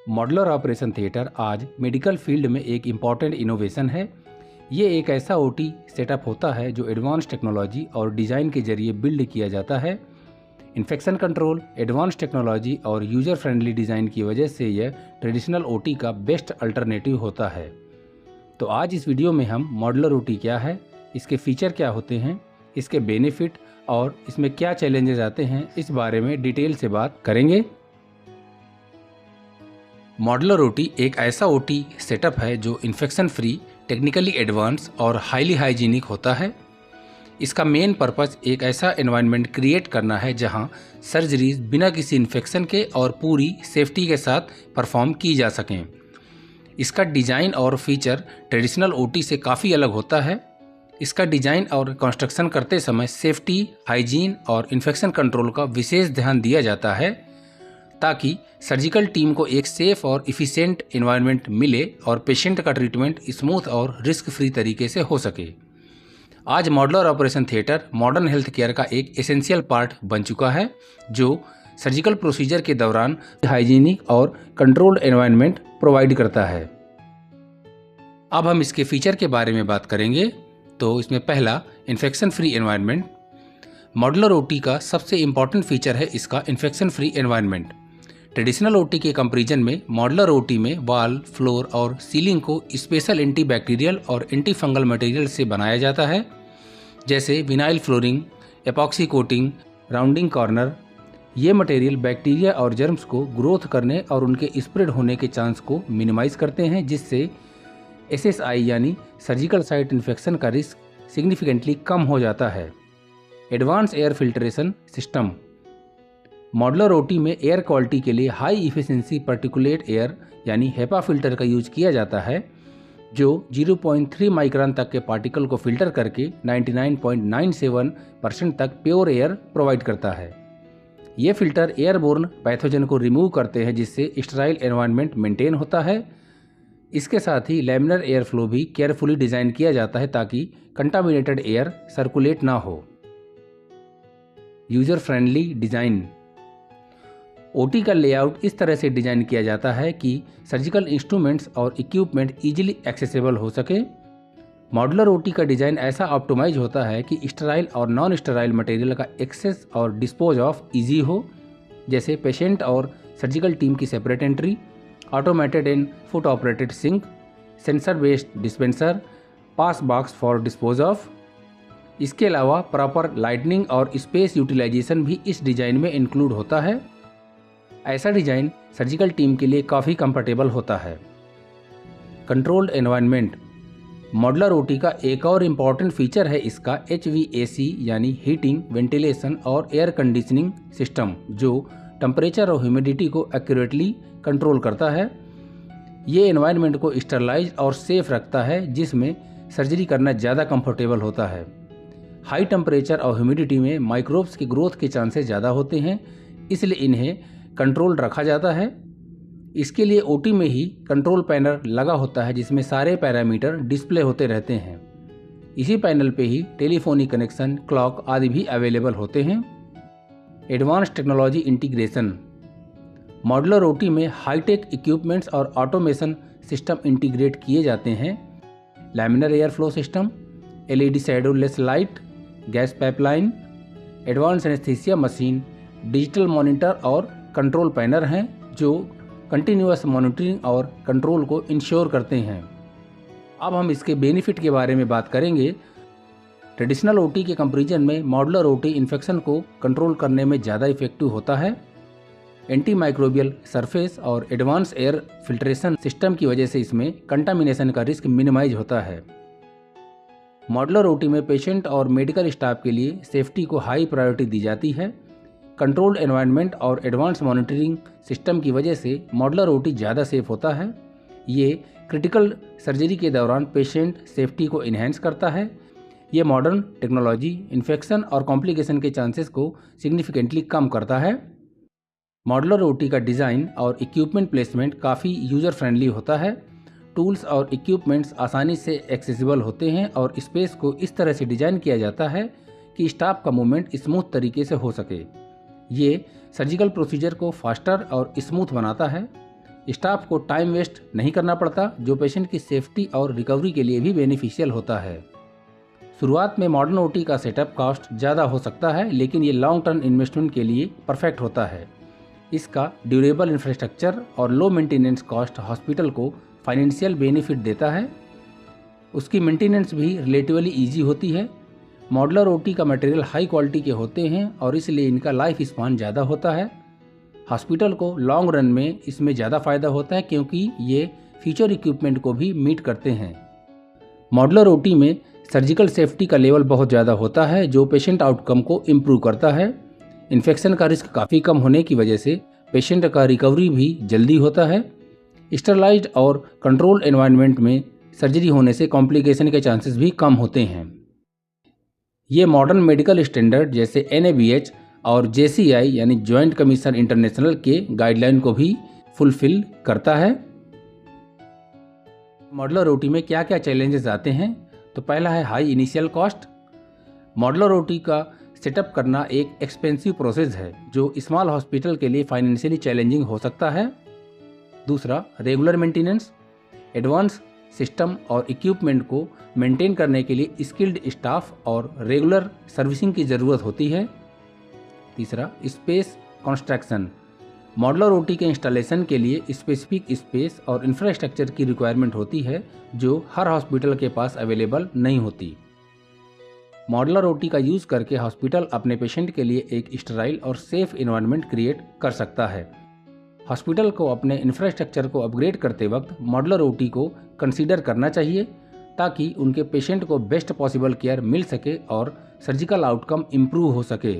Modular operation theatre आज medical field में एक इम्पॉर्टेंट इनोवेशन है। ये एक ऐसा ओटी सेटअप होता है जो एडवांस टेक्नोलॉजी और डिज़ाइन के जरिए बिल्ड किया जाता है। इन्फेक्शन कंट्रोल, एडवांस टेक्नोलॉजी और यूज़र फ्रेंडली डिज़ाइन की वजह से यह ट्रेडिशनल ओटी का बेस्ट अल्टरनेटिव होता है। तो आज इस वीडियो में हम मॉड्यूलर ओटी क्या है, इसके फीचर क्या होते हैं, इसके बेनिफिट और इसमें क्या चैलेंजेस आते हैं, इस बारे में डिटेल से बात करेंगे। मॉड्यूलर ओटी एक ऐसा ओटी सेटअप है जो इन्फेक्शन फ्री, टेक्निकली एडवांस और हाईली हाइजीनिक होता है। इसका मेन पर्पस एक ऐसा एनवायरनमेंट क्रिएट करना है जहां सर्जरीज बिना किसी इन्फेक्शन के और पूरी सेफ्टी के साथ परफॉर्म की जा सकें। इसका डिज़ाइन और फीचर ट्रेडिशनल ओटी से काफ़ी अलग होता है। इसका डिज़ाइन और कंस्ट्रक्शन करते समय सेफ्टी, हाइजीन और इन्फेक्शन कंट्रोल का विशेष ध्यान दिया जाता है ताकि सर्जिकल टीम को एक सेफ और इफ़िशिएंट एनवायरनमेंट मिले और पेशेंट का ट्रीटमेंट स्मूथ और रिस्क फ्री तरीके से हो सके। आज modular operation theatre modern health care का एक एसेंशियल पार्ट बन चुका है जो सर्जिकल प्रोसीजर के दौरान हाइजीनिक और कंट्रोल्ड एनवायरनमेंट प्रोवाइड करता है। अब हम इसके फीचर के बारे में बात करेंगे। तो इसमें पहला, infection free environment. Modular OT का सबसे इम्पॉर्टेंट फीचर है इसका infection free environment. Traditional OT के कंपैरिजन में मॉड्यूलर ओटी में वॉल, फ्लोर और सीलिंग को स्पेशल एंटीबैक्टीरियल और एंटी फंगल मटेरियल से बनाया जाता है, जैसे vinyl flooring, epoxy coating, rounding corner. ये मटेरियल बैक्टीरिया और जर्म्स को ग्रोथ करने और उनके स्प्रेड होने के चांस को मिनिमाइज करते हैं, जिससे एसएसआई यानी सर्जिकल साइट इन्फेक्शन का रिस्क सिग्निफिकेंटली कम हो जाता है। Advance air filtration system. Modular OT में एयर क्वालिटी के लिए हाई इफिशिएंसी पार्टिकुलेट एयर यानी हेपा फिल्टर का यूज किया जाता है, जो 0.3 माइक्रोन तक के पार्टिकल को फिल्टर करके 99.97% तक प्योर एयर प्रोवाइड करता है। ये फिल्टर एयरबोर्न पैथोजन को रिमूव करते हैं, जिससे स्टराइल एनवायरनमेंट मेंटेन होता है। इसके साथ ही लैमिनर एयर फ्लो भी केयरफुली डिज़ाइन किया जाता है ताकि कंटामिनेटेड एयर सर्कुलेट ना हो। User friendly design. ओटी का लेआउट इस तरह से डिज़ाइन किया जाता है कि सर्जिकल इंस्ट्रूमेंट्स और इक्विपमेंट इजीली एक्सेसिबल हो सके। मॉड्यूलर ओटी का डिज़ाइन ऐसा ऑप्टिमाइज होता है कि स्टराइल और नॉन स्टराइल मटेरियल का एक्सेस और डिस्पोज ऑफ इजी हो, जैसे पेशेंट और सर्जिकल टीम की separate entry, automated and foot operated sink, sensor based dispenser, pass box for dispose of. इसके अलावा प्रॉपर लाइटनिंग और स्पेस यूटिलाइजेशन भी इस डिज़ाइन में इंक्लूड होता है। ऐसा डिज़ाइन सर्जिकल टीम के लिए काफ़ी कंफर्टेबल होता है। Controlled environment. मॉड्यूलर ओटी का एक और इम्पॉर्टेंट फीचर है इसका HVAC यानी हीटिंग, वेंटिलेशन और एयर कंडीशनिंग सिस्टम, जो टेम्परेचर और ह्यूमिडिटी को एक्यूरेटली कंट्रोल करता है। ये एनवायरनमेंट को स्टरलाइज और सेफ रखता है, जिसमें सर्जरी करना ज़्यादा कंफर्टेबल होता है। हाई टेम्परेचर और ह्यूमिडिटी में माइक्रोब्स की ग्रोथ के चांसेस ज़्यादा होते हैं, इसलिए इन्हें कंट्रोल रखा जाता है। इसके लिए ओटी में ही कंट्रोल पैनल लगा होता है, जिसमें सारे पैरामीटर डिस्प्ले होते रहते हैं। इसी पैनल पे ही टेलीफोनिक कनेक्शन, क्लॉक आदि भी अवेलेबल होते हैं। Advance technology integration. Modular OT में हाईटेक इक्विपमेंट्स और ऑटोमेशन सिस्टम इंटीग्रेट किए जाते हैं। Laminar air flow system, LED shadowless light, gas pipeline, advance anaesthesia machine, digital monitor और कंट्रोल पैनल हैं जो कंटिन्यूअस मॉनिटरिंग और कंट्रोल को इंश्योर करते हैं। अब हम इसके बेनिफिट के बारे में बात करेंगे। ट्रेडिशनल ओटी के कंपैरिजन में मॉड्यूलर ओटी इन्फेक्शन को कंट्रोल करने में ज़्यादा इफेक्टिव होता है। एंटी माइक्रोबियल सरफेस और एडवांस एयर फिल्ट्रेशन सिस्टम की वजह से इसमें कंटामिनेशन का रिस्क मिनिमाइज होता है। मॉड्यूलर ओटी में पेशेंट और मेडिकल स्टाफ के लिए सेफ्टी को हाई प्रायोरिटी दी जाती है। कंट्रोल्ड एनवायरनमेंट और एडवांस मॉनिटरिंग सिस्टम की वजह से मॉड्यूलर ओटी ज़्यादा सेफ होता है। ये क्रिटिकल सर्जरी के दौरान पेशेंट सेफ्टी को इन्हेंस करता है। ये मॉडर्न टेक्नोलॉजी इन्फेक्शन और कॉम्प्लिकेशन के चांसेस को सिग्निफिकेंटली कम करता है। मॉड्यूलर ओटी का डिज़ाइन और इक्विपमेंट प्लेसमेंट काफ़ी यूज़र फ्रेंडली होता है। टूल्स और इक्विपमेंट्स आसानी से एक्सेसिबल होते हैं और स्पेस को इस तरह से डिज़ाइन किया जाता है कि स्टाफ का मूवमेंट स्मूथ तरीके से हो सके। ये सर्जिकल प्रोसीजर को फास्टर और स्मूथ बनाता है। स्टाफ को टाइम वेस्ट नहीं करना पड़ता, जो पेशेंट की सेफ्टी और रिकवरी के लिए भी बेनिफिशियल होता है। शुरुआत में मॉडर्न ओटी का सेटअप कॉस्ट ज़्यादा हो सकता है, लेकिन ये लॉन्ग टर्म इन्वेस्टमेंट के लिए परफेक्ट होता है। इसका ड्यूरेबल इंफ्रास्ट्रक्चर और लो मेंटेनेंस कॉस्ट हॉस्पिटल को फाइनेंशियल बेनिफिट देता है। उसकी मेंटेनेंस भी रिलेटिवली ईजी होती है। मॉडुलर ओटी का मटेरियल हाई क्वालिटी के होते हैं और इसलिए इनका लाइफ स्पान ज़्यादा होता है। हॉस्पिटल को लॉन्ग रन में इसमें ज़्यादा फायदा होता है क्योंकि ये फ्यूचर इक्विपमेंट को भी मीट करते हैं। मॉडुलर ओटी में सर्जिकल सेफ्टी का लेवल बहुत ज़्यादा होता है, जो पेशेंट आउटकम को इम्प्रूव करता है। इन्फेक्शन का रिस्क काफ़ी कम होने की वजह से पेशेंट का रिकवरी भी जल्दी होता है। स्टरलाइज्ड और कंट्रोल एनवायरनमेंट में सर्जरी होने से कॉम्प्लिकेशन के चांसेस भी कम होते हैं। ये मॉडर्न मेडिकल स्टैंडर्ड जैसे NABH और JCI यानी जॉइंट कमीशन इंटरनेशनल के गाइडलाइन को भी फुलफिल करता है। मॉडुलर ओटी में क्या क्या चैलेंजेस आते हैं? तो पहला है high initial cost. Modular OT का सेटअप करना एक एक्सपेंसिव प्रोसेस है जो स्मॉल हॉस्पिटल के लिए फाइनेंशियली चैलेंजिंग हो सकता है। दूसरा, रेगुलर मेंटेनेंस। एडवांस सिस्टम और इक्विपमेंट को मेंटेन करने के लिए स्किल्ड स्टाफ और रेगुलर सर्विसिंग की ज़रूरत होती है। तीसरा, स्पेस कंस्ट्रक्शन। मॉडुलर ओटी के इंस्टॉलेशन के लिए स्पेसिफिक स्पेस और इंफ्रास्ट्रक्चर की रिक्वायरमेंट होती है जो हर हॉस्पिटल के पास अवेलेबल नहीं होती। मॉडुलर ओटी का यूज़ करके हॉस्पिटल अपने पेशेंट के लिए एक स्टराइल और सेफ एनवायरनमेंट क्रिएट कर सकता है। हॉस्पिटल को अपने इंफ्रास्ट्रक्चर को अपग्रेड करते वक्त मॉडुलर ओटी को कंसीडर करना चाहिए ताकि उनके पेशेंट को बेस्ट पॉसिबल केयर मिल सके और सर्जिकल आउटकम इम्प्रूव हो सके।